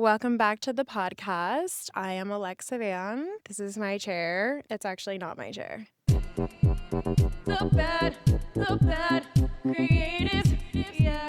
Welcome back to the podcast. I am Alexa Van. This is my chair. It's actually not my chair. The bad, creative, yeah.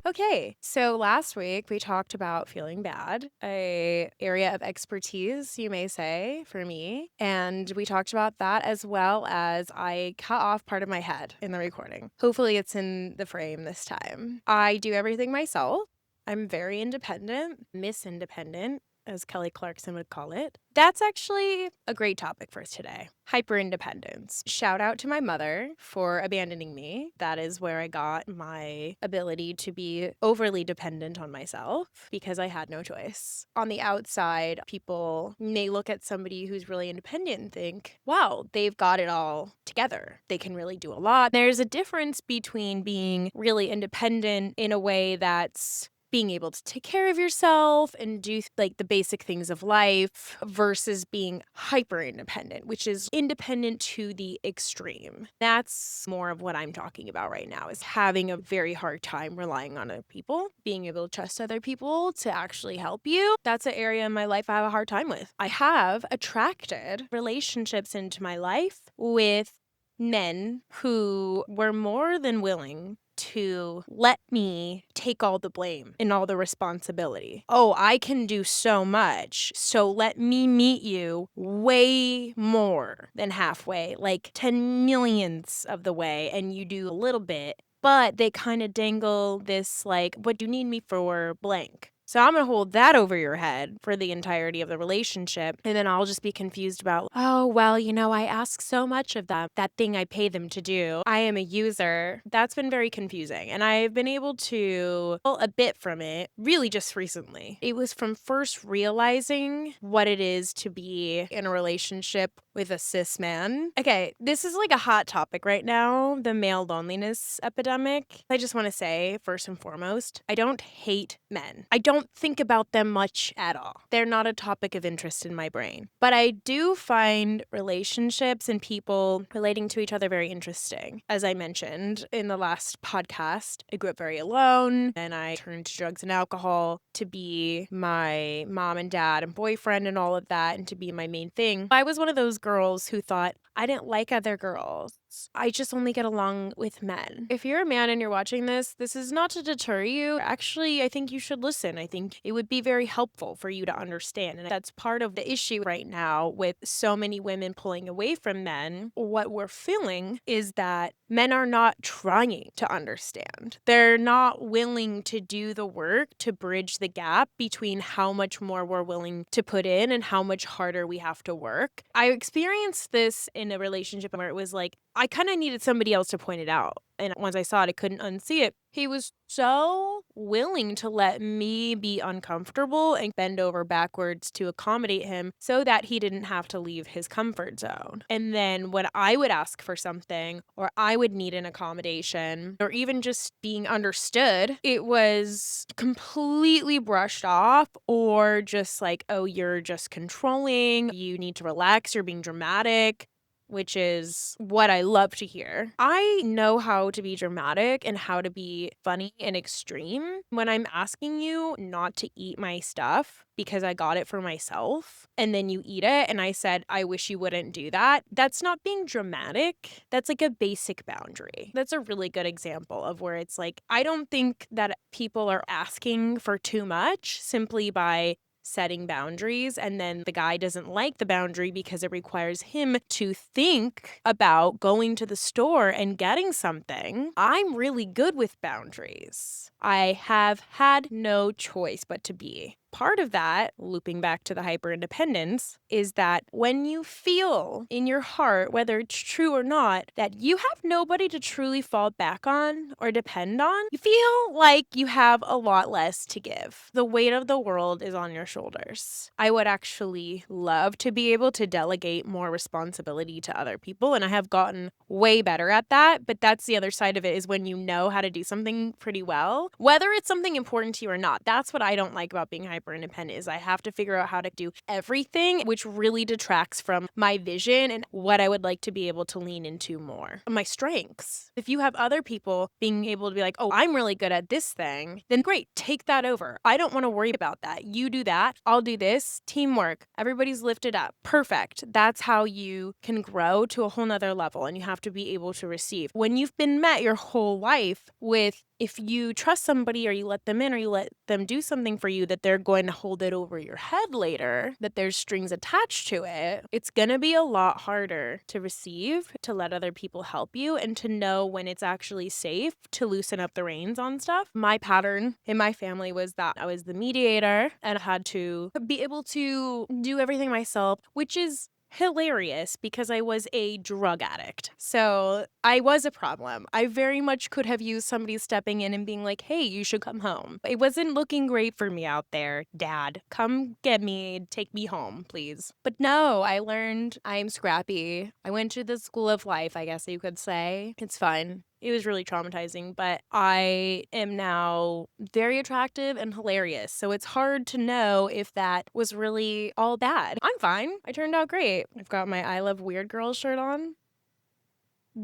Okay, so last week we talked about feeling bad, a area of expertise, you may say, for me. And we talked about that as well as I cut off part of my head in the recording. Hopefully it's in the frame this time. I do everything myself. I'm very independent, Miss Independent, as Kelly Clarkson would call it. That's actually a great topic for today. Hyperindependence. Shout out to my mother for abandoning me. That is where I got my ability to be overly dependent on myself because I had no choice. On the outside, people may look at somebody who's really independent and think, wow, they've got it all together. They can really do a lot. There's a difference between being really independent in a way that's being able to take care of yourself and do like the basic things of life versus being hyper independent, which is independent to the extreme. That's more of what I'm talking about right now, is having a very hard time relying on other people, being able to trust other people to actually help you. That's an area in my life I have a hard time with. I have attracted relationships into my life with men who were more than willing to let me take all the blame and all the responsibility. Oh, I can do so much, so let me meet you way more than halfway, like 10 millionths of the way, and you do a little bit. But they kind of dangle this, like, what do you need me for blank? So I'm going to hold that over your head for the entirety of the relationship. And then I'll just be confused about, oh, well, I ask so much of them, that thing I pay them to do. I am a user. That's been very confusing. And I've been able to pull a bit from it really just recently. It was from first realizing what it is to be in a relationship with a cis man. Okay, this is like a hot topic right now, the male loneliness epidemic. I just want to say, first and foremost, I don't hate men. I don't think about them much at all. They're not a topic of interest in my brain. But I do find relationships and people relating to each other very interesting. As I mentioned in the last podcast, I grew up very alone and I turned to drugs and alcohol to be my mom and dad and boyfriend and all of that and to be my main thing. I was one of those girls who thought I didn't like other girls. I just only get along with men. If you're a man and you're watching this is not to deter you. Actually, I think you should listen. I think it would be very helpful for you to understand. And that's part of the issue right now with so many women pulling away from men. What we're feeling is that men are not trying to understand. They're not willing to do the work to bridge the gap between how much more we're willing to put in and how much harder we have to work. I experienced this in a relationship where it was like, I kind of needed somebody else to point it out. And once I saw it, I couldn't unsee it. He was so willing to let me be uncomfortable and bend over backwards to accommodate him so that he didn't have to leave his comfort zone. And then when I would ask for something or I would need an accommodation or even just being understood, it was completely brushed off or just like, oh, you're just controlling. You need to relax. You're being dramatic. Which is what I love to hear. I know how to be dramatic and how to be funny and extreme. When I'm asking you not to eat my stuff because I got it for myself and then you eat it and I said, I wish you wouldn't do that. That's not being dramatic. That's like a basic boundary. That's a really good example of where it's like, I don't think that people are asking for too much simply by setting boundaries, and then the guy doesn't like the boundary because it requires him to think about going to the store and getting something. I'm really good with boundaries. I have had no choice but to be. Part of that, looping back to the hyperindependence, is that when you feel in your heart, whether it's true or not, that you have nobody to truly fall back on or depend on, you feel like you have a lot less to give. The weight of the world is on your shoulders. I would actually love to be able to delegate more responsibility to other people, and I have gotten way better at that, but that's the other side of it, is when you know how to do something pretty well, whether it's something important to you or not. That's what I don't like about being hyper hyperindependent is I have to figure out how to do everything, which really detracts from my vision and what I would like to be able to lean into more. My strengths. If you have other people being able to be like, oh, I'm really good at this thing, then great, take that over. I don't want to worry about that. You do that. I'll do this. Teamwork. Everybody's lifted up. Perfect. That's how you can grow to a whole nother level, and you have to be able to receive. When you've been met your whole life with, if you trust somebody or you let them in or you let them do something for you, that they're going to hold it over your head later, that there's strings attached to it, it's going to be a lot harder to receive, to let other people help you, and to know when it's actually safe to loosen up the reins on stuff. My pattern in my family was that I was the mediator and I had to be able to do everything myself, which is hilarious because I was a drug addict. So I was a problem. I very much could have used somebody stepping in and being like, hey, you should come home. It wasn't looking great for me out there. Dad, come get me, take me home, please. But no, I learned I'm scrappy. I went to the school of life, I guess you could say. It's fun. It was really traumatizing, but I am now very attractive and hilarious. So it's hard to know if that was really all bad. I'm fine. I turned out great. I've got my I Love Weird Girls shirt on.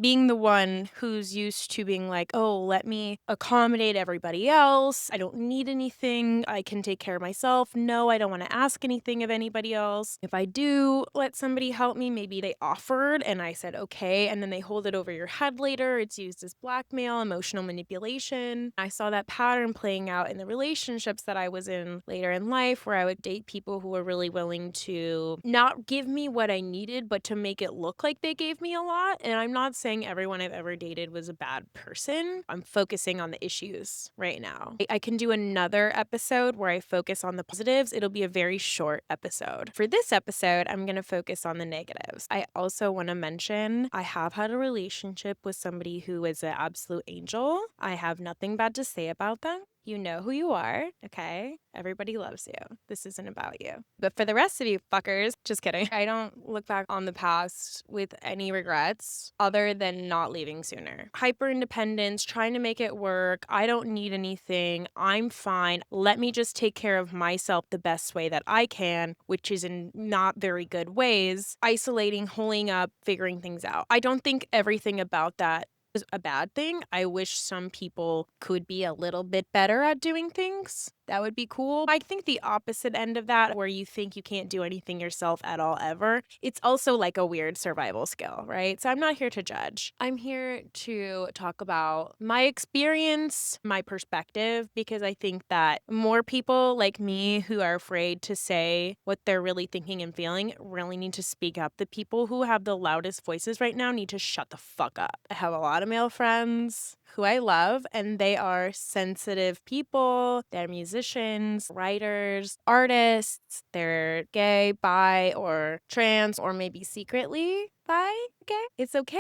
Being the one who's used to being like, oh, let me accommodate everybody else. I don't need anything. I can take care of myself. No, I don't want to ask anything of anybody else. If I do let somebody help me, maybe they offered and I said, okay, and then they hold it over your head later. It's used as blackmail, emotional manipulation. I saw that pattern playing out in the relationships that I was in later in life, where I would date people who were really willing to not give me what I needed, but to make it look like they gave me a lot. And I'm not saying everyone I've ever dated was a bad person. I'm focusing on the issues right now. I can do another episode where I focus on the positives. It'll be a very short episode. For this episode, I'm going to focus on the negatives. I also want to mention I have had a relationship with somebody who is an absolute angel. I have nothing bad to say about them. You know who you are, okay? Everybody loves you. This isn't about you. But for the rest of you fuckers, just kidding. I don't look back on the past with any regrets other than not leaving sooner. Hyperindependence, trying to make it work. I don't need anything. I'm fine. Let me just take care of myself the best way that I can, which is in not very good ways. Isolating, holding up, figuring things out. I don't think everything about that is a bad thing. I wish some people could be a little bit better at doing things. That would be cool. I think the opposite end of that, where you think you can't do anything yourself at all ever, it's also like a weird survival skill, right? So I'm not here to judge. I'm here to talk about my experience, my perspective, because I think that more people like me who are afraid to say what they're really thinking and feeling really need to speak up. The people who have the loudest voices right now need to shut the fuck up. I have a lot of male friends who I love, and they are sensitive people. They're musicians, writers, artists. They're gay, bi, or trans, or maybe secretly bi. Okay, it's okay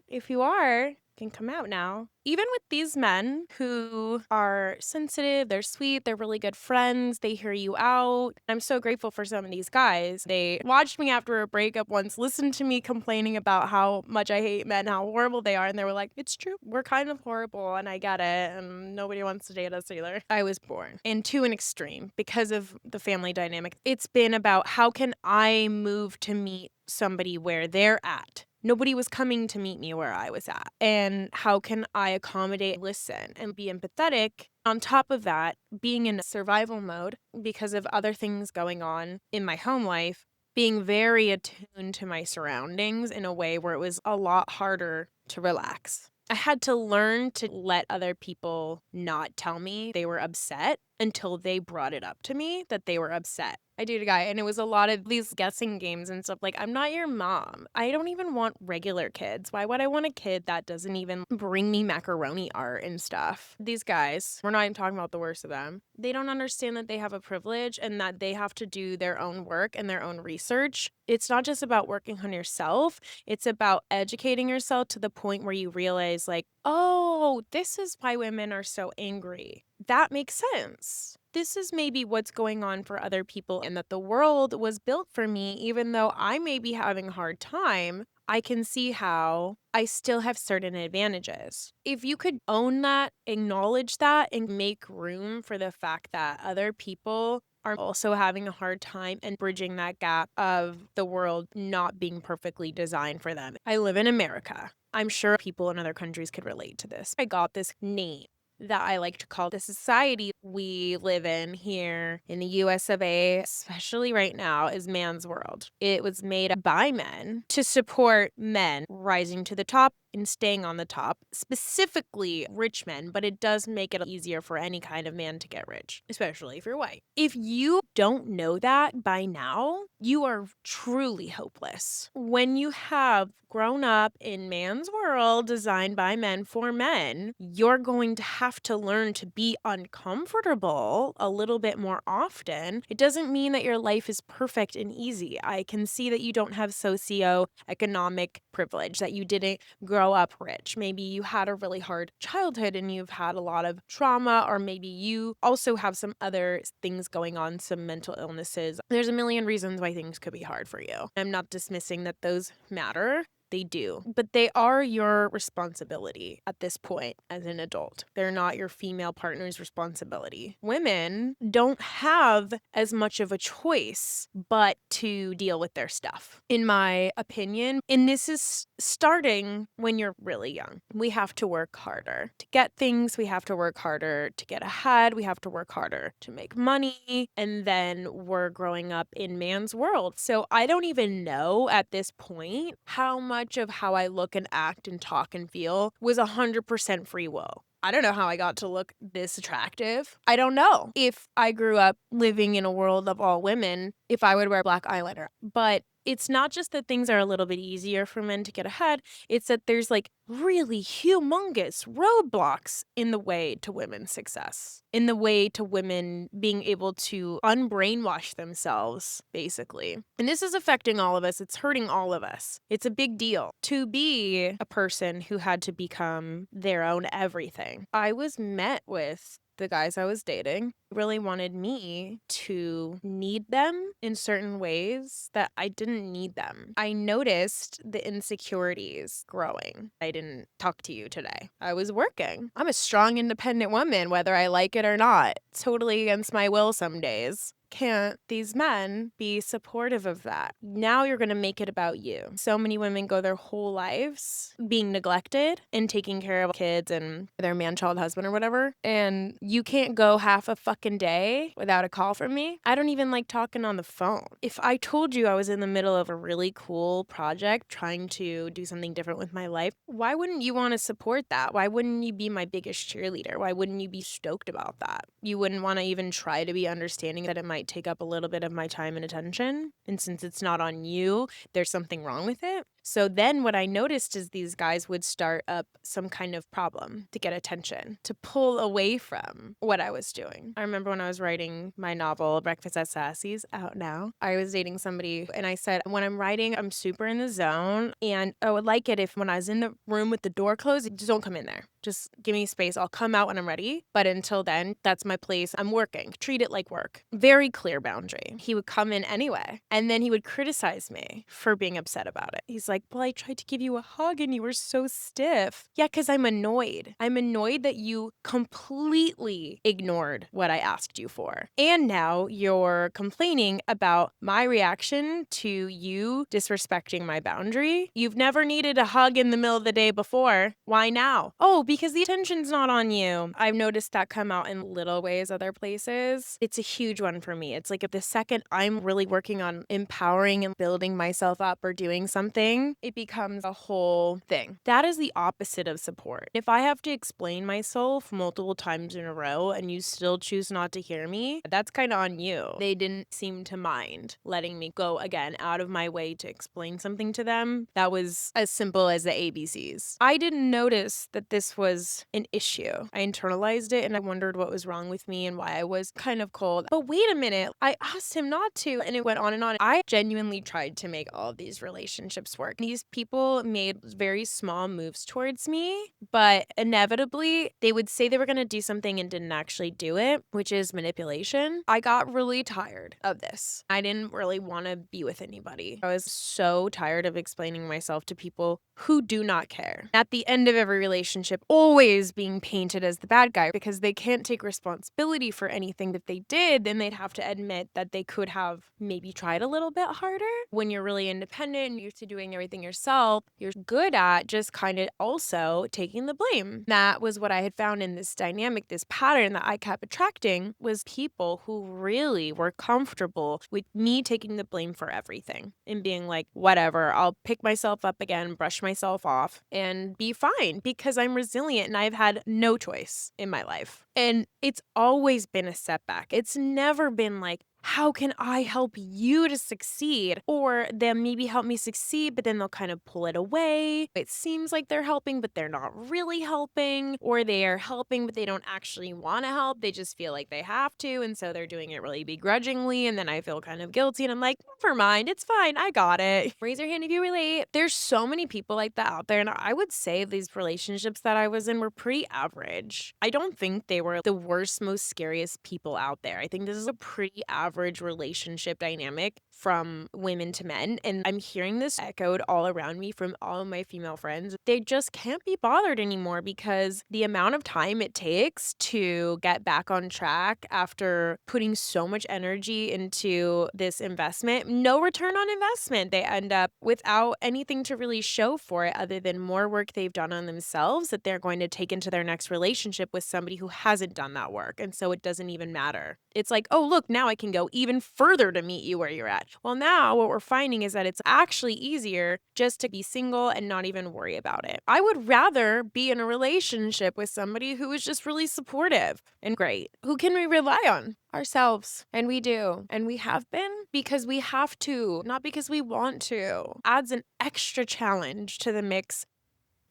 if you are. Can come out now. Even with these men who are sensitive, they're sweet, they're really good friends, they hear you out. I'm so grateful for some of these guys. They watched me after a breakup once, listened to me complaining about how much I hate men, how horrible they are, and they were like, it's true, we're kind of horrible, and I get it, and nobody wants to date us either. I was born into an extreme because of the family dynamic. It's been about how can I move to meet somebody where they're at. Nobody was coming to meet me where I was at. And how can I accommodate, listen, and be empathetic? On top of that, being in survival mode because of other things going on in my home life, being very attuned to my surroundings in a way where it was a lot harder to relax. I had to learn to let other people not tell me they were upset until they brought it up to me that they were upset. I dated a guy, and it was a lot of these guessing games and stuff like, I'm not your mom. I don't even want regular kids. Why would I want a kid that doesn't even bring me macaroni art and stuff? These guys, we're not even talking about the worst of them. They don't understand that they have a privilege and that they have to do their own work and their own research. It's not just about working on yourself. It's about educating yourself to the point where you realize, like, oh, this is why women are so angry. That makes sense. This is maybe what's going on for other people, and that the world was built for me. Even though I may be having a hard time, I can see how I still have certain advantages. If you could own that, acknowledge that, and make room for the fact that other people are also having a hard time and bridging that gap of the world not being perfectly designed for them. I live in America. I'm sure people in other countries could relate to this. I got this name that I like to call the society we live in here in the US of A, especially right now, is man's world. It was made by men to support men rising to the top and staying on the top, specifically rich men, but it does make it easier for any kind of man to get rich, especially if you're white. If you don't know that by now, you are truly hopeless. When you have grown up in man's world designed by men for men, you're going to have to learn to be uncomfortable a little bit more often. It doesn't mean that your life is perfect and easy. I can see that you don't have socioeconomic privilege, that you didn't grow up rich. Maybe you had a really hard childhood and you've had a lot of trauma, or maybe you also have some other things going on, some mental illnesses. There's a million reasons why things could be hard for you. I'm not dismissing that those matter. They do, but they are your responsibility at this point as an adult. They're not your female partner's responsibility. Women don't have as much of a choice but to deal with their stuff, in my opinion. And this is starting when you're really young. We have to work harder to get things. We have to work harder to get ahead. We have to work harder to make money. And then we're growing up in man's world. So I don't even know at this point how much of how I look and act and talk and feel was 100% free will. I don't know how I got to look this attractive. I don't know if I grew up living in a world of all women, if I would wear black eyeliner. But it's not just that things are a little bit easier for men to get ahead. It's that there's like really humongous roadblocks in the way to women's success, in the way to women being able to unbrainwash themselves, basically. And this is affecting all of us. It's hurting all of us. It's a big deal to be a person who had to become their own everything. I was met with the guys I was dating really wanted me to need them in certain ways that I didn't need them. I noticed the insecurities growing. I didn't talk to you today. I was working. I'm a strong, independent woman, whether I like it or not. It's totally against my will some days. Can't these men be supportive of that? Now you're going to make it about you. So many women go their whole lives being neglected and taking care of kids and their man-child husband or whatever. And you can't go half a fucking day without a call from me. I don't even like talking on the phone. If I told you I was in the middle of a really cool project trying to do something different with my life, why wouldn't you want to support that? Why wouldn't you be my biggest cheerleader? Why wouldn't you be stoked about that? You wouldn't want to even try to be understanding that it might take up a little bit of my time and attention. And since it's not on you, there's something wrong with it. So then what I noticed is these guys would start up some kind of problem to get attention, to pull away from what I was doing. I remember when I was writing my novel, Breakfast at Sassy's, out now, I was dating somebody and I said, when I'm writing, I'm super in the zone and I would like it if when I was in the room with the door closed, just don't come in there. Just give me space. I'll come out when I'm ready. But until then, that's my place. I'm working. Treat it like work. Very clear boundary. He would come in anyway. And then he would criticize me for being upset about it. He's like, well, I tried to give you a hug and you were so stiff. Yeah, because I'm annoyed. I'm annoyed that you completely ignored what I asked you for. And now you're complaining about my reaction to you disrespecting my boundary. You've never needed a hug in the middle of the day before. Why now? Oh, because the attention's not on you. I've noticed that come out in little ways other places. It's a huge one for me. It's like if the second I'm really working on empowering and building myself up or doing something, it becomes a whole thing. That is the opposite of support. If I have to explain myself multiple times in a row and you still choose not to hear me, that's kind of on you. They didn't seem to mind letting me go again out of my way to explain something to them that was as simple as the ABCs. I didn't notice that this was an issue. I internalized it and I wondered what was wrong with me and why I was kind of cold. But wait a minute, I asked him not to and it went on and on. I genuinely tried to make all of these relationships work. work. These people made very small moves towards me, but inevitably they would say they were going to do something and didn't actually do it, which is manipulation. I got really tired of this. I didn't really want to be with anybody. I was so tired of explaining myself to people who do not care. At the end of every relationship, always being painted as the bad guy because they can't take responsibility for anything that they did, then they'd have to admit that they could have maybe tried a little bit harder. When you're really independent and used to doing everything yourself, you're good at just kind of also taking the blame. That was what I had found in this dynamic, this pattern that I kept attracting was people who really were comfortable with me taking the blame for everything and being like, whatever, I'll pick myself up again, brush myself off and be fine because I'm resilient and I've had no choice in my life. And it's always been a setback. It's never been like, how can I help you to succeed? Or them maybe help me succeed, but then they'll kind of pull it away. It seems like they're helping, but they're not really helping. Or they are helping, but they don't actually want to help. They just feel like they have to. And so they're doing it really begrudgingly. And then I feel kind of guilty. And I'm like, never mind. It's fine. I got it. Raise your hand if you relate. There's so many people like that out there. And I would say these relationships that I was in were pretty average. I don't think they were the worst, most scariest people out there. I think this is a pretty average relationship dynamic from women to men. And I'm hearing this echoed all around me from all of my female friends. They just can't be bothered anymore because the amount of time it takes to get back on track after putting so much energy into this investment, no return on investment. They end up without anything to really show for it other than more work they've done on themselves that they're going to take into their next relationship with somebody who hasn't done that work. And so it doesn't even matter. It's like, oh, look, now I can go even further to meet you where you're at. Well, now what we're finding is that it's actually easier just to be single and not even worry about it. I would rather be in a relationship with somebody who is just really supportive and great. Who can we rely on? Ourselves. And we do. And we have been because we have to, not because we want to. Adds an extra challenge to the mix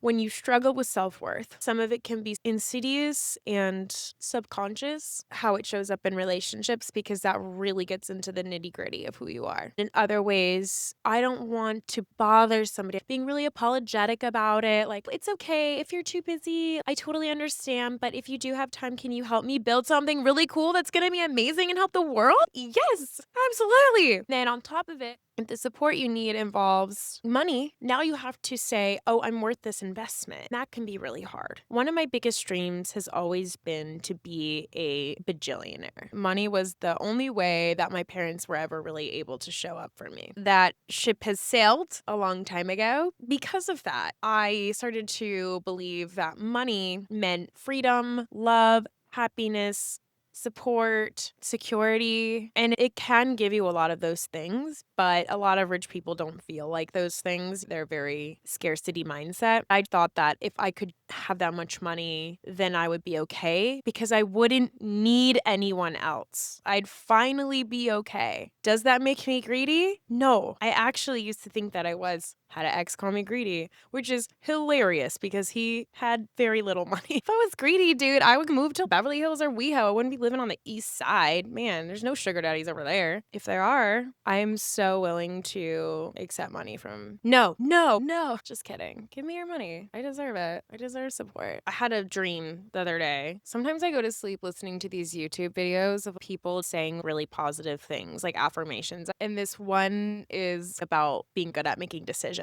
when you struggle with self-worth. Some of it can be insidious and subconscious, how it shows up in relationships, because that really gets into the nitty-gritty of who you are. In other ways, I don't want to bother somebody, being really apologetic about it. Like, it's okay if you're too busy. I totally understand. But if you do have time, can you help me build something really cool that's going to be amazing and help the world? Yes, absolutely. Then on top of it, if the support you need involves money, now you have to say, oh, I'm worth this investment. That can be really hard. One of my biggest dreams has always been to be a bajillionaire. Money was the only way that my parents were ever really able to show up for me. That ship has sailed a long time ago. Because of that, I started to believe that money meant freedom, love, happiness, support, security, and it can give you a lot of those things, but a lot of rich people don't feel like those things. They're very scarcity mindset. I thought that if I could have that much money, then I would be okay because I wouldn't need anyone else. I'd finally be okay. Does that make me greedy? No. I actually used to think that I was. Had an ex call me greedy, which is hilarious because he had very little money. If I was greedy, dude, I would move to Beverly Hills or WeHo. I wouldn't be living on the east side. Man, there's no sugar daddies over there. If there are, I'm so willing to accept money from... No. Just kidding. Give me your money. I deserve it. I deserve support. I had a dream the other day. Sometimes I go to sleep listening to these YouTube videos of people saying really positive things, like affirmations. And this one is about being good at making decisions.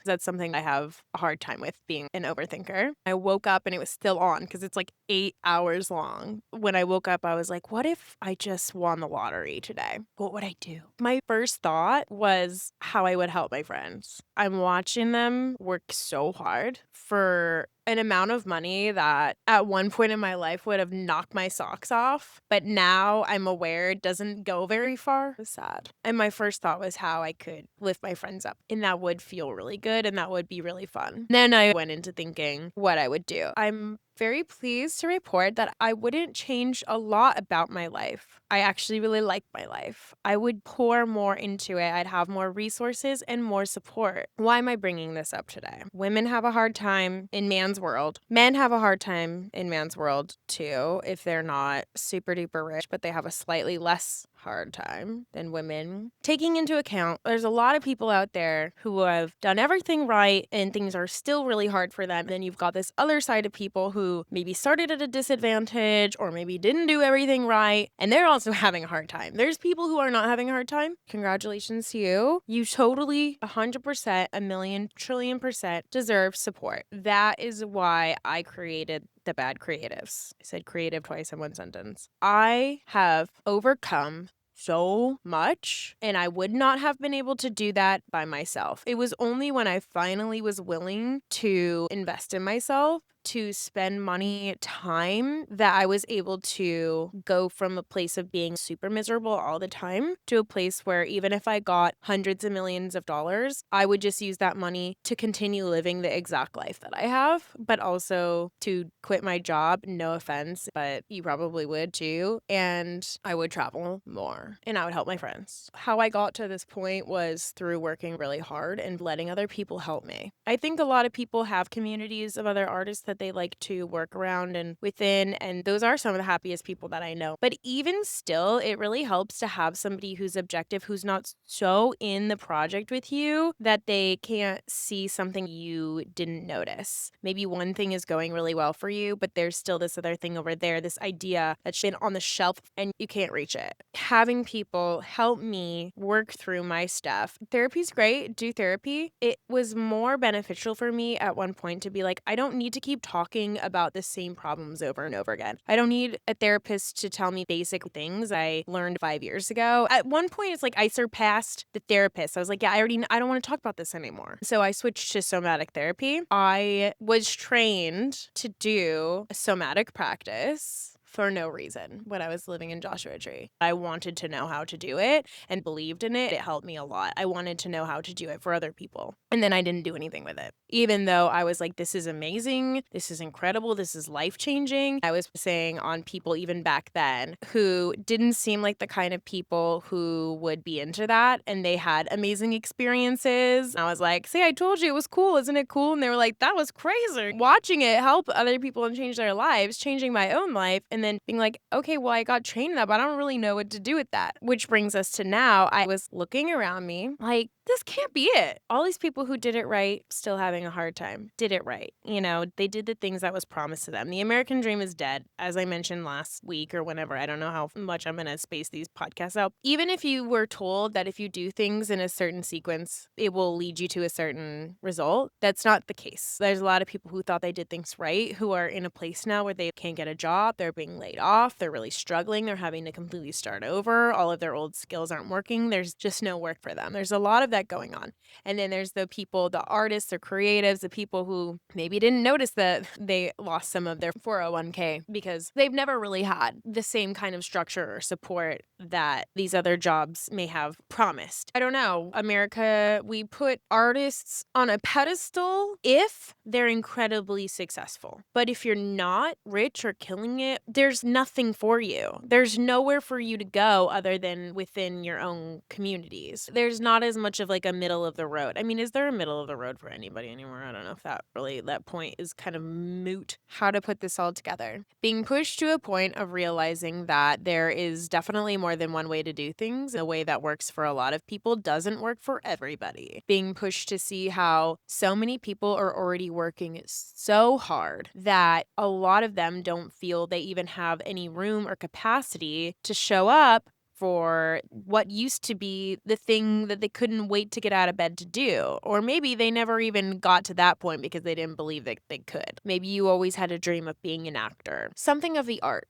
That's something I have a hard time with, being an overthinker. I woke up and it was still on because it's like 8 hours long. When I woke up, I was like, what if I just won the lottery today? What would I do? My first thought was how I would help my friends. I'm watching them work so hard for an amount of money that at one point in my life would have knocked my socks off. But now I'm aware it doesn't go very far. It was sad. And my first thought was how I could lift my friends up. And that would feel really good and that would be really fun. Then I went into thinking what I would do. I'm very pleased to report that I wouldn't change a lot about my life. I actually really like my life. I would pour more into it. I'd have more resources and more support. Why am I bringing this up today? Women have a hard time in man's world. Men have a hard time in man's world too if they're not super duper rich, but they have a slightly less hard time than women. Taking into account, there's a lot of people out there who have done everything right and things are still really hard for them. Then you've got this other side of people who maybe started at a disadvantage or maybe didn't do everything right and they're also having a hard time. There's people who are not having a hard time. Congratulations to you. You totally 100%, a million trillion percent deserve support. That is why I created the Bad Creatives. I said creative twice in one sentence. I have overcome so much, and I would not have been able to do that by myself. It was only when I finally was willing to invest in myself, to spend money, time, that I was able to go from a place of being super miserable all the time to a place where even if I got hundreds of millions of dollars, I would just use that money to continue living the exact life that I have, but also to quit my job. No offense, but you probably would too. And I would travel more and I would help my friends. How I got to this point was through working really hard and letting other people help me. I think a lot of people have communities of other artists that they like to work around and within, and those are some of the happiest people that I know. But even still, it really helps to have somebody who's objective, who's not so in the project with you that they can't see something you didn't notice. Maybe one thing is going really well for you, but there's still this other thing over there, this idea that's been on the shelf and you can't reach it. Having people help me work through my stuff. Therapy's great. Do therapy. It was more beneficial for me at one point to be like, I don't need to keep talking about the same problems over and over again. I don't need a therapist to tell me basic things I learned 5 years ago. At one point, it's like I surpassed the therapist. I was like, yeah, I don't want to talk about this anymore. So I switched to somatic therapy. I was trained to do a somatic practice for no reason when I was living in Joshua Tree. I wanted to know how to do it and believed in it. It helped me a lot. I wanted to know how to do it for other people. And then I didn't do anything with it. Even though I was like, this is amazing. This is incredible. This is life-changing. I was saying on people even back then who didn't seem like the kind of people who would be into that. And they had amazing experiences. I was like, see, I told you it was cool. Isn't it cool? And they were like, that was crazy. Watching it help other people and change their lives, changing my own life. And then being like, okay, well, I got trained in that, but I don't really know what to do with that. Which brings us to now. I was looking around me like, this can't be it. All these people who did it right, still having a hard time, did it right. You know, they did the things that was promised to them. The American dream is dead, as I mentioned last week or whenever. I don't know how much I'm going to space these podcasts out. Even if you were told that if you do things in a certain sequence, it will lead you to a certain result, that's not the case. There's a lot of people who thought they did things right, who are in a place now where they can't get a job. They're being laid off. They're really struggling. They're having to completely start over. All of their old skills aren't working. There's just no work for them. There's a lot of that going on. And then there's the people, the artists, the creatives, the people who maybe didn't notice that they lost some of their 401k because they've never really had the same kind of structure or support that these other jobs may have promised. I don't know. America, we put artists on a pedestal if they're incredibly successful. But if you're not rich or killing it, there's nothing for you. There's nowhere for you to go other than within your own communities. There's not as much of like a middle of the road. I mean, is there a middle of the road for anybody anymore? I don't know if that point is kind of moot. How to put this all together. Being pushed to a point of realizing that there is definitely more than one way to do things. A way that works for a lot of people doesn't work for everybody. Being pushed to see how so many people are already working so hard that a lot of them don't feel they even have any room or capacity to show up for what used to be the thing that they couldn't wait to get out of bed to do. Or maybe they never even got to that point because they didn't believe that they could. Maybe you always had a dream of being an actor. Something of the art.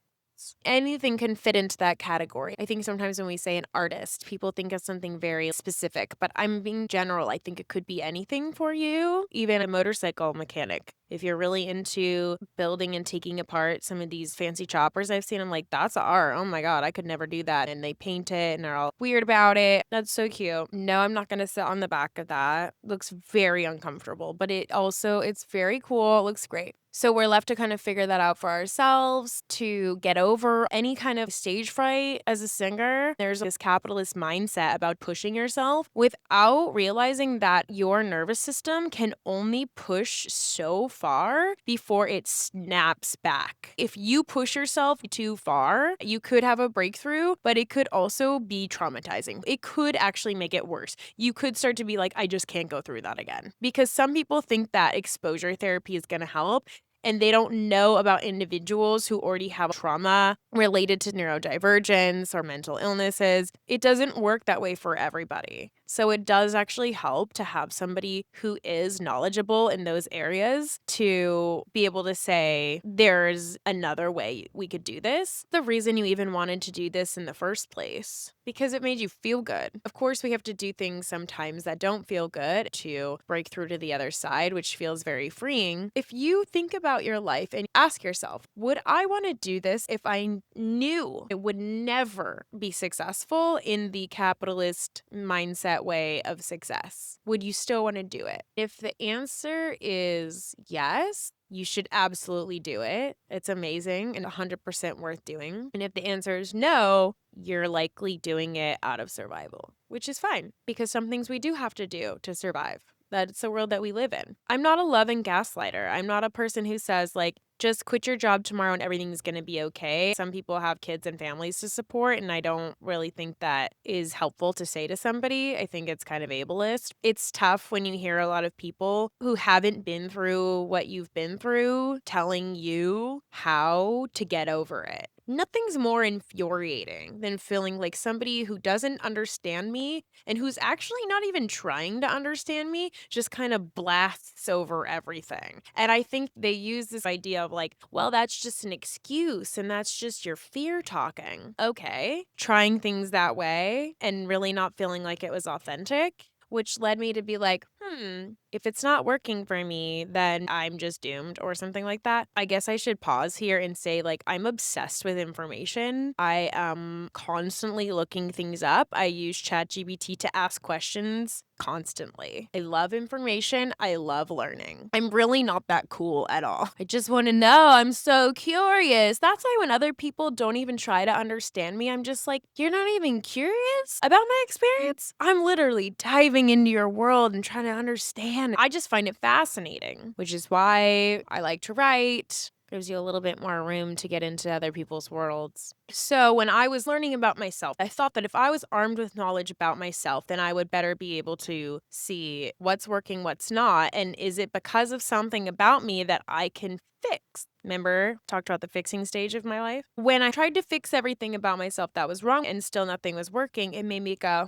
Anything can fit into that category. I think sometimes when we say an artist, people think of something very specific, but I'm being general. I think it could be anything for you, even a motorcycle mechanic. If you're really into building and taking apart some of these fancy choppers I've seen, I'm like, that's art. Oh my God, I could never do that. And they paint it and they're all weird about it. That's so cute. No, I'm not going to sit on the back of that. Looks very uncomfortable, but it's very cool. It looks great. So we're left to kind of figure that out for ourselves, to get over any kind of stage fright as a singer. There's this capitalist mindset about pushing yourself without realizing that your nervous system can only push so far before it snaps back. If you push yourself too far, you could have a breakthrough, but it could also be traumatizing. It could actually make it worse. You could start to be like, I just can't go through that again. Because some people think that exposure therapy is going to help, and they don't know about individuals who already have trauma related to neurodivergence or mental illnesses. It doesn't work that way for everybody. So it does actually help to have somebody who is knowledgeable in those areas to be able to say, there's another way we could do this. The reason you even wanted to do this in the first place, because it made you feel good. Of course, we have to do things sometimes that don't feel good to break through to the other side, which feels very freeing. If you think about your life and ask yourself, would I want to do this if I knew it would never be successful in the capitalist mindset way of success? Would you still want to do it? If the answer is yes, you should absolutely do it. It's amazing and 100% worth doing. And if the answer is no, you're likely doing it out of survival, which is fine because some things we do have to do to survive. That's the world that we live in. I'm not a loving gaslighter. I'm not a person who says, like, just quit your job tomorrow and everything's going to be okay. Some people have kids and families to support, and I don't really think that is helpful to say to somebody. I think it's kind of ableist. It's tough when you hear a lot of people who haven't been through what you've been through telling you how to get over it. Nothing's more infuriating than feeling like somebody who doesn't understand me and who's actually not even trying to understand me just kind of blasts over everything. And I think they use this idea of like, well, that's just an excuse and that's just your fear talking. Okay. Trying things that way and really not feeling like it was authentic, which led me to be like, if it's not working for me, then I'm just doomed or something like that. I guess I should pause here and say, like, I'm obsessed with information. I am constantly looking things up. I use ChatGPT to ask questions constantly. I love information. I love learning. I'm really not that cool at all. I just want to know. I'm so curious. That's why when other people don't even try to understand me, I'm just like, you're not even curious about my experience? I'm literally diving into your world and trying to understand. I just find it fascinating, which is why I like to write. Gives you a little bit more room to get into other people's worlds. So when I was learning about myself, I thought that if I was armed with knowledge about myself, then I would better be able to see what's working, what's not, and is it because of something about me that I can fix? Remember, talked about the fixing stage of my life? When I tried to fix everything about myself that was wrong and still nothing was working, it made me go,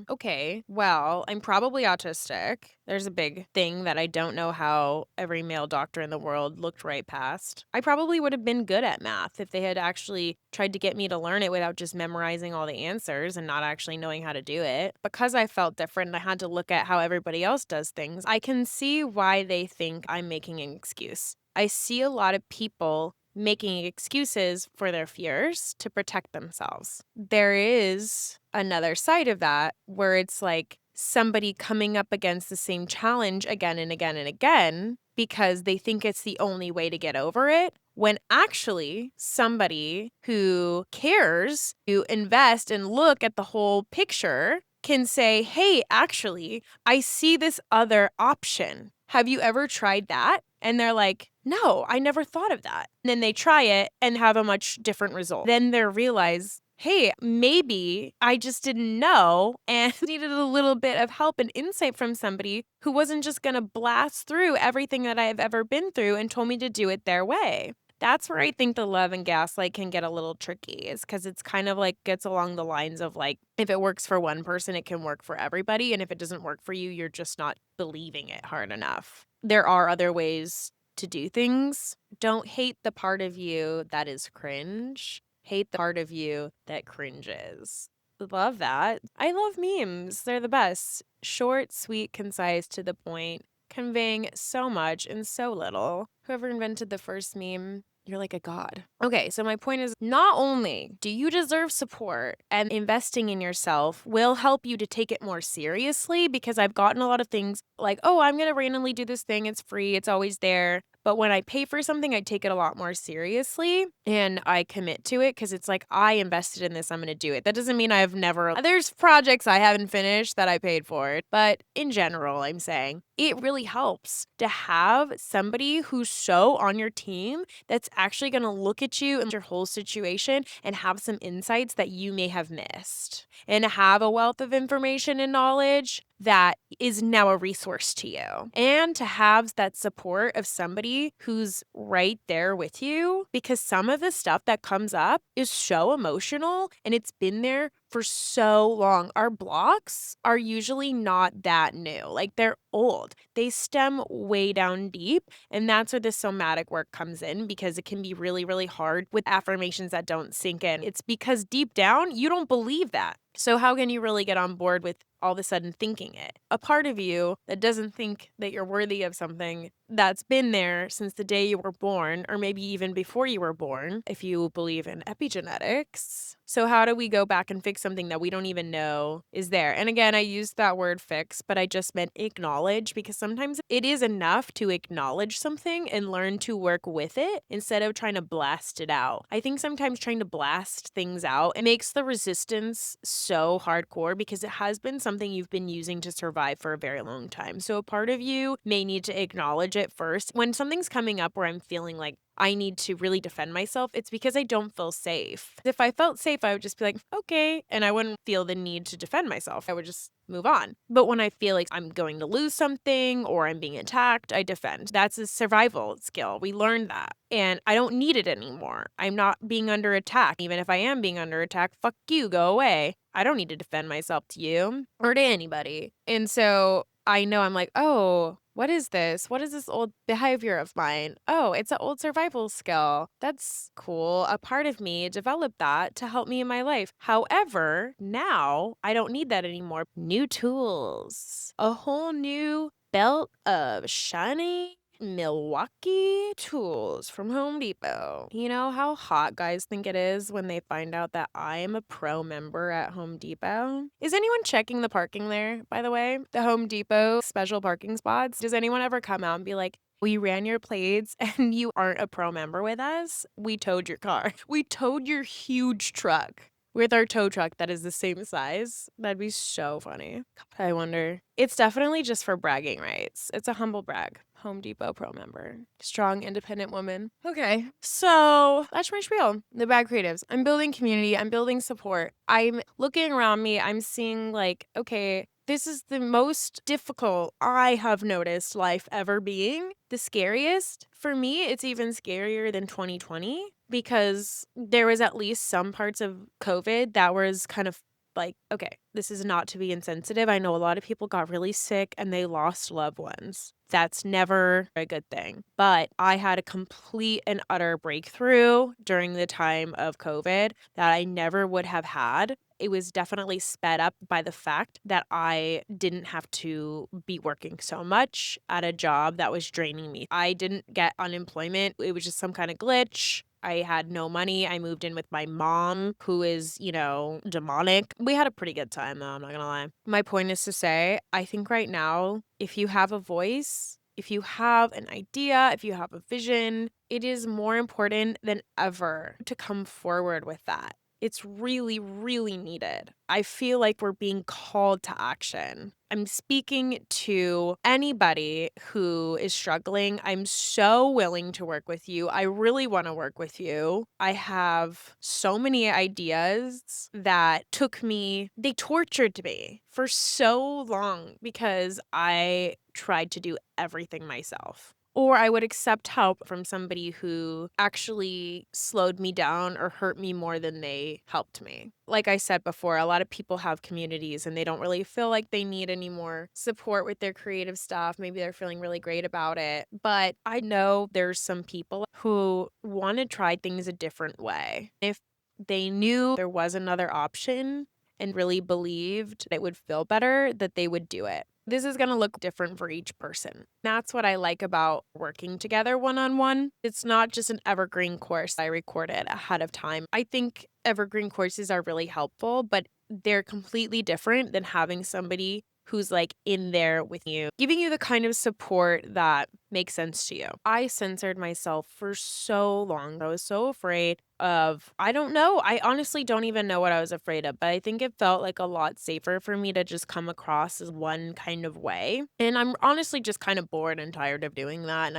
okay, well, I'm probably autistic. There's a big thing that I don't know how every male doctor in the world looked right past. I probably would have been good at math if they had actually tried to get me to learn it without just memorizing all the answers and not actually knowing how to do it. Because I felt different and I had to look at how everybody else does things, I can see why they think I'm making an excuse. I see a lot of people making excuses for their fears to protect themselves. There is another side of that where it's like somebody coming up against the same challenge again and again and again because they think it's the only way to get over it, when actually somebody who cares to invest and look at the whole picture can say, hey, actually, I see this other option. Have you ever tried that? And they're like, no, I never thought of that. And then they try it and have a much different result. Then they realize, hey, maybe I just didn't know and needed a little bit of help and insight from somebody who wasn't just going to blast through everything that I've ever been through and told me to do it their way. That's where I think the love and gaslight can get a little tricky, is because it's kind of like gets along the lines of like, if it works for one person, it can work for everybody. And if it doesn't work for you, you're just not believing it hard enough. There are other ways to do things. Don't hate the part of you that is cringe. Hate the part of you that cringes. Love that. I love memes. They're the best. Short, sweet, concise, to the point, conveying so much in so little. Whoever invented the first meme, you're like a god. Okay, so my point is, not only do you deserve support, and investing in yourself will help you to take it more seriously, because I've gotten a lot of things like, oh, I'm going to randomly do this thing. It's free. It's always there. But when I pay for something, I take it a lot more seriously and I commit to it because it's like, I invested in this, I'm going to do it. That doesn't mean I've never, there's projects I haven't finished that I paid for. But in general, I'm saying it really helps to have somebody who's so on your team that's actually going to look at you and your whole situation and have some insights that you may have missed and have a wealth of information and knowledge that is now a resource to you. And to have that support of somebody who's right there with you, because some of the stuff that comes up is so emotional and it's been there for so long. Our blocks are usually not that new. Like, they're old. They stem way down deep. And that's where the somatic work comes in, because it can be really, really hard with affirmations that don't sink in. It's because deep down, you don't believe that. So how can you really get on board with all of a sudden thinking it? A part of you that doesn't think that you're worthy of something that's been there since the day you were born, or maybe even before you were born, if you believe in epigenetics. So how do we go back and fix something that we don't even know is there? And again, I used that word fix, but I just meant acknowledge, because sometimes it is enough to acknowledge something and learn to work with it instead of trying to blast it out. I think sometimes trying to blast things out, it makes the resistance so hardcore because it has been something you've been using to survive for a very long time. So a part of you may need to acknowledge it first. When something's coming up where I'm feeling like I need to really defend myself, it's because I don't feel safe. If I felt safe, I would just be like, okay, and I wouldn't feel the need to defend myself. I would just move on. But when I feel like I'm going to lose something or I'm being attacked, I defend. That's a survival skill. We learned that. And I don't need it anymore. I'm not being under attack. Even if I am being under attack, fuck you, go away. I don't need to defend myself to you or to anybody. And so I know I'm like, oh, what is this? What is this old behavior of mine? Oh, it's an old survival skill. That's cool. A part of me developed that to help me in my life. However, now I don't need that anymore. New tools, a whole new belt of shiny Milwaukee tools from Home Depot. You know how hot guys think it is when they find out that I am a pro member at Home Depot? Is anyone checking the parking there, by the way? The Home Depot special parking spots? Does anyone ever come out and be like, we ran your plates and you aren't a pro member with us? We towed your car. We towed your huge truck with our tow truck that is the same size. That'd be so funny. I wonder. It's definitely just for bragging rights. It's a humble brag. Home Depot pro member. Strong, independent woman. Okay, so that's my spiel. The Bad Creatives. I'm building community. I'm building support. I'm looking around me. I'm seeing like, okay, this is the most difficult I have noticed life ever being. The scariest. For me, it's even scarier than 2020 because there was at least some parts of COVID that was kind of like, okay, this is not to be insensitive. I know a lot of people got really sick and they lost loved ones. That's never a good thing. But I had a complete and utter breakthrough during the time of COVID that I never would have had. It was definitely sped up by the fact that I didn't have to be working so much at a job that was draining me. I didn't get unemployment. It was just some kind of glitch. I had no money. I moved in with my mom, who is, demonic. We had a pretty good time, though, I'm not gonna lie. My point is to say, I think right now, if you have a voice, if you have an idea, if you have a vision, it is more important than ever to come forward with that. It's really, really needed. I feel like we're being called to action. I'm speaking to anybody who is struggling. I'm so willing to work with you. I really want to work with you. I have so many ideas that they tortured me for so long because I tried to do everything myself. Or I would accept help from somebody who actually slowed me down or hurt me more than they helped me. Like I said before, a lot of people have communities and they don't really feel like they need any more support with their creative stuff. Maybe they're feeling really great about it. But I know there's some people who want to try things a different way. If they knew there was another option and really believed it would feel better, that they would do it. This is going to look different for each person. That's what I like about working together one-on-one. It's not just an evergreen course I recorded ahead of time. I think evergreen courses are really helpful, but they're completely different than having somebody who's like in there with you, giving you the kind of support that makes sense to you. I censored myself for so long. I was so afraid of, I don't know. I honestly don't even know what I was afraid of, but I think it felt like a lot safer for me to just come across as one kind of way. And I'm honestly just kind of bored and tired of doing that. And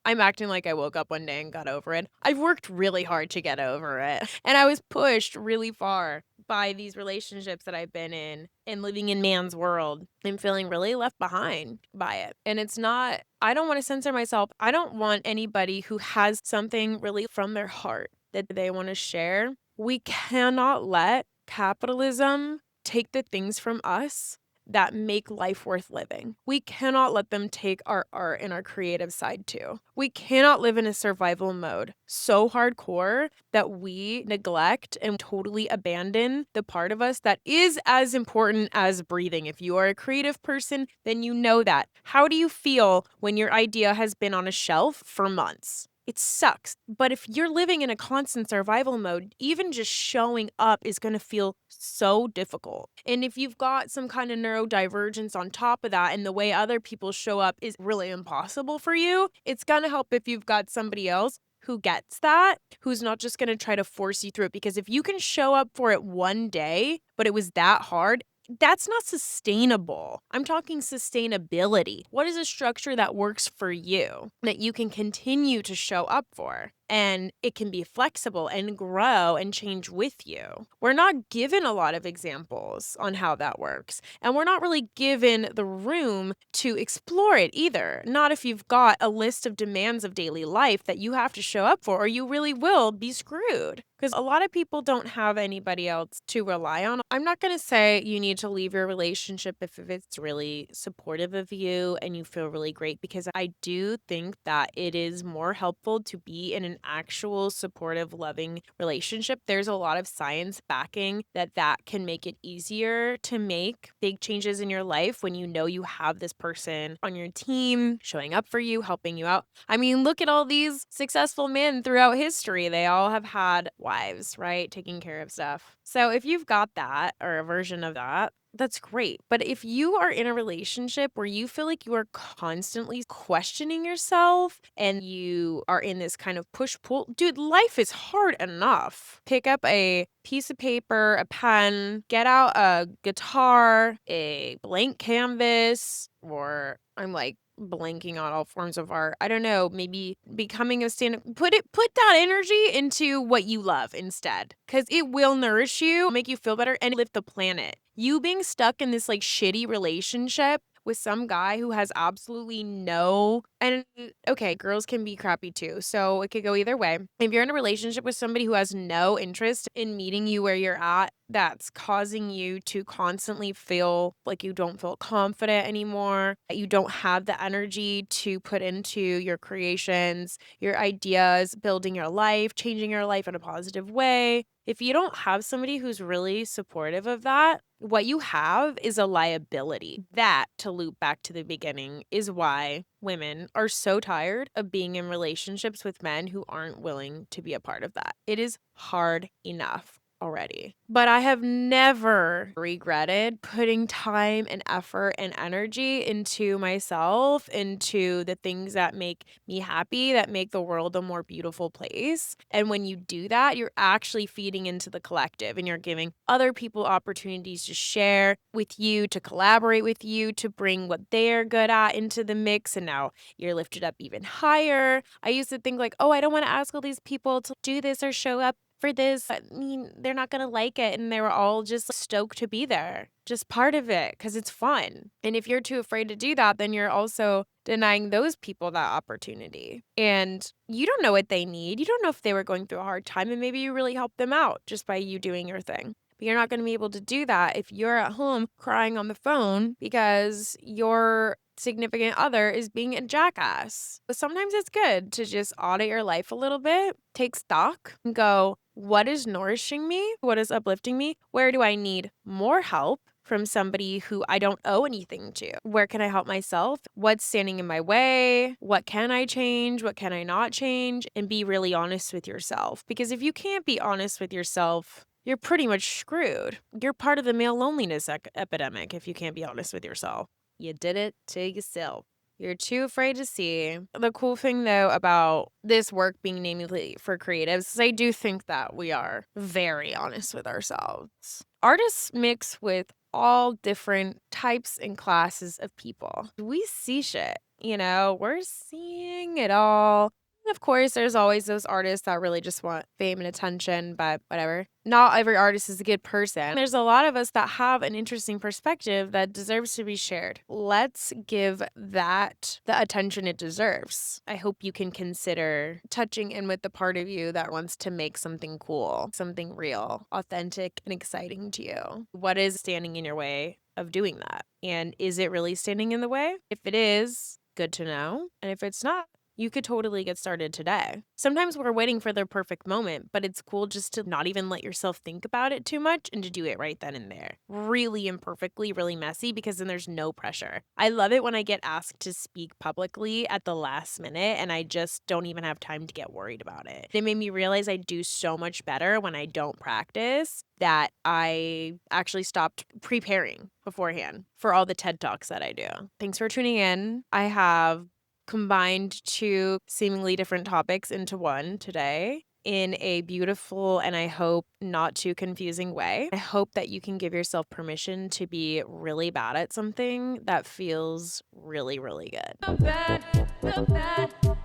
I'm acting like I woke up one day and got over it. I've worked really hard to get over it. And I was pushed really far by these relationships that I've been in and living in man's world and feeling really left behind by it. And it's not, I don't want to censor myself. I don't want anybody who has something really from their heart that they want to share. We cannot let capitalism take the things from us that make life worth living. We cannot let them take our art and our creative side too. We cannot live in a survival mode so hardcore that we neglect and totally abandon the part of us that is as important as breathing. If you are a creative person, then you know that. How do you feel when your idea has been on a shelf for months? It sucks. But if you're living in a constant survival mode, even just showing up is going to feel so difficult. And if you've got some kind of neurodivergence on top of that and the way other people show up is really impossible for you, it's going to help if you've got somebody else who gets that, who's not just going to try to force you through it. Because if you can show up for it one day, but it was that hard, that's not sustainable. I'm talking sustainability. What is a structure that works for you that you can continue to show up for? And it can be flexible and grow and change with you. We're not given a lot of examples on how that works. And we're not really given the room to explore it either. Not if you've got a list of demands of daily life that you have to show up for, or you really will be screwed. Because a lot of people don't have anybody else to rely on. I'm not going to say you need to leave your relationship if it's really supportive of you and you feel really great, because I do think that it is more helpful to be in an actual supportive, loving relationship. There's a lot of science backing that can make it easier to make big changes in your life when you know you have this person on your team showing up for you, helping you out. I mean, look at all these successful men throughout history. They all have had wives, right? Taking care of stuff. So if you've got that or a version of that, that's great. But if you are in a relationship where you feel like you are constantly questioning yourself and you are in this kind of push-pull, dude, life is hard enough. Pick up a piece of paper, a pen, get out a guitar, a blank canvas, or I'm like blanking on all forms of art. I don't know, maybe becoming a stand put that energy into what you love instead, because it will nourish you, make you feel better, and lift the planet. You being stuck in this like shitty relationship with some guy who has absolutely no, and okay, girls can be crappy too, so it could go either way. If you're in a relationship with somebody who has no interest in meeting you where you're at, that's causing you to constantly feel like you don't feel confident anymore, that you don't have the energy to put into your creations, your ideas, building your life, changing your life in a positive way. If you don't have somebody who's really supportive of that, what you have is a liability. That, to loop back to the beginning, is why women are so tired of being in relationships with men who aren't willing to be a part of that. It is hard enough already. But I have never regretted putting time and effort and energy into myself, into the things that make me happy, that make the world a more beautiful place. And when you do that, you're actually feeding into the collective and you're giving other people opportunities to share with you, to collaborate with you, to bring what they're good at into the mix. And now you're lifted up even higher. I used to think like, oh, I don't want to ask all these people to do this or show up for this. I mean, they're not going to like it. And they were all just stoked to be there, just part of it because it's fun. And if you're too afraid to do that, then you're also denying those people that opportunity. And you don't know what they need. You don't know if they were going through a hard time, and maybe you really helped them out just by you doing your thing. But you're not going to be able to do that if you're at home crying on the phone because your significant other is being a jackass. But sometimes it's good to just audit your life a little bit, take stock, and go, what is nourishing me? What is uplifting me? Where do I need more help from somebody who I don't owe anything to? Where can I help myself? What's standing in my way? What can I change? What can I not change? And be really honest with yourself. Because if you can't be honest with yourself, you're pretty much screwed. You're part of the male loneliness epidemic if you can't be honest with yourself. You did it to yourself. You're too afraid to see. The cool thing, though, about this work being namely for creatives is I do think that we are very honest with ourselves. Artists mix with all different types and classes of people. We see shit, we're seeing it all. And of course, there's always those artists that really just want fame and attention, but whatever. Not every artist is a good person. There's a lot of us that have an interesting perspective that deserves to be shared. Let's give that the attention it deserves. I hope you can consider touching in with the part of you that wants to make something cool, something real, authentic, and exciting to you. What is standing in your way of doing that? And is it really standing in the way? If it is, good to know. And if it's not, you could totally get started today. Sometimes we're waiting for the perfect moment, but it's cool just to not even let yourself think about it too much and to do it right then and there. Really imperfectly, really messy, because then there's no pressure. I love it when I get asked to speak publicly at the last minute and I just don't even have time to get worried about it. It made me realize I do so much better when I don't practice, that I actually stopped preparing beforehand for all the TED Talks that I do. Thanks for tuning in. I have combined two seemingly different topics into one today in a beautiful and I hope not too confusing way. I hope that you can give yourself permission to be really bad at something that feels really, really good. The bad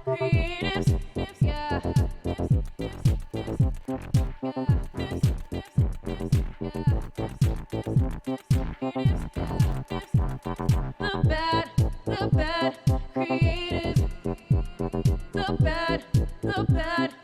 creatives, yeah. The bad creative, the bad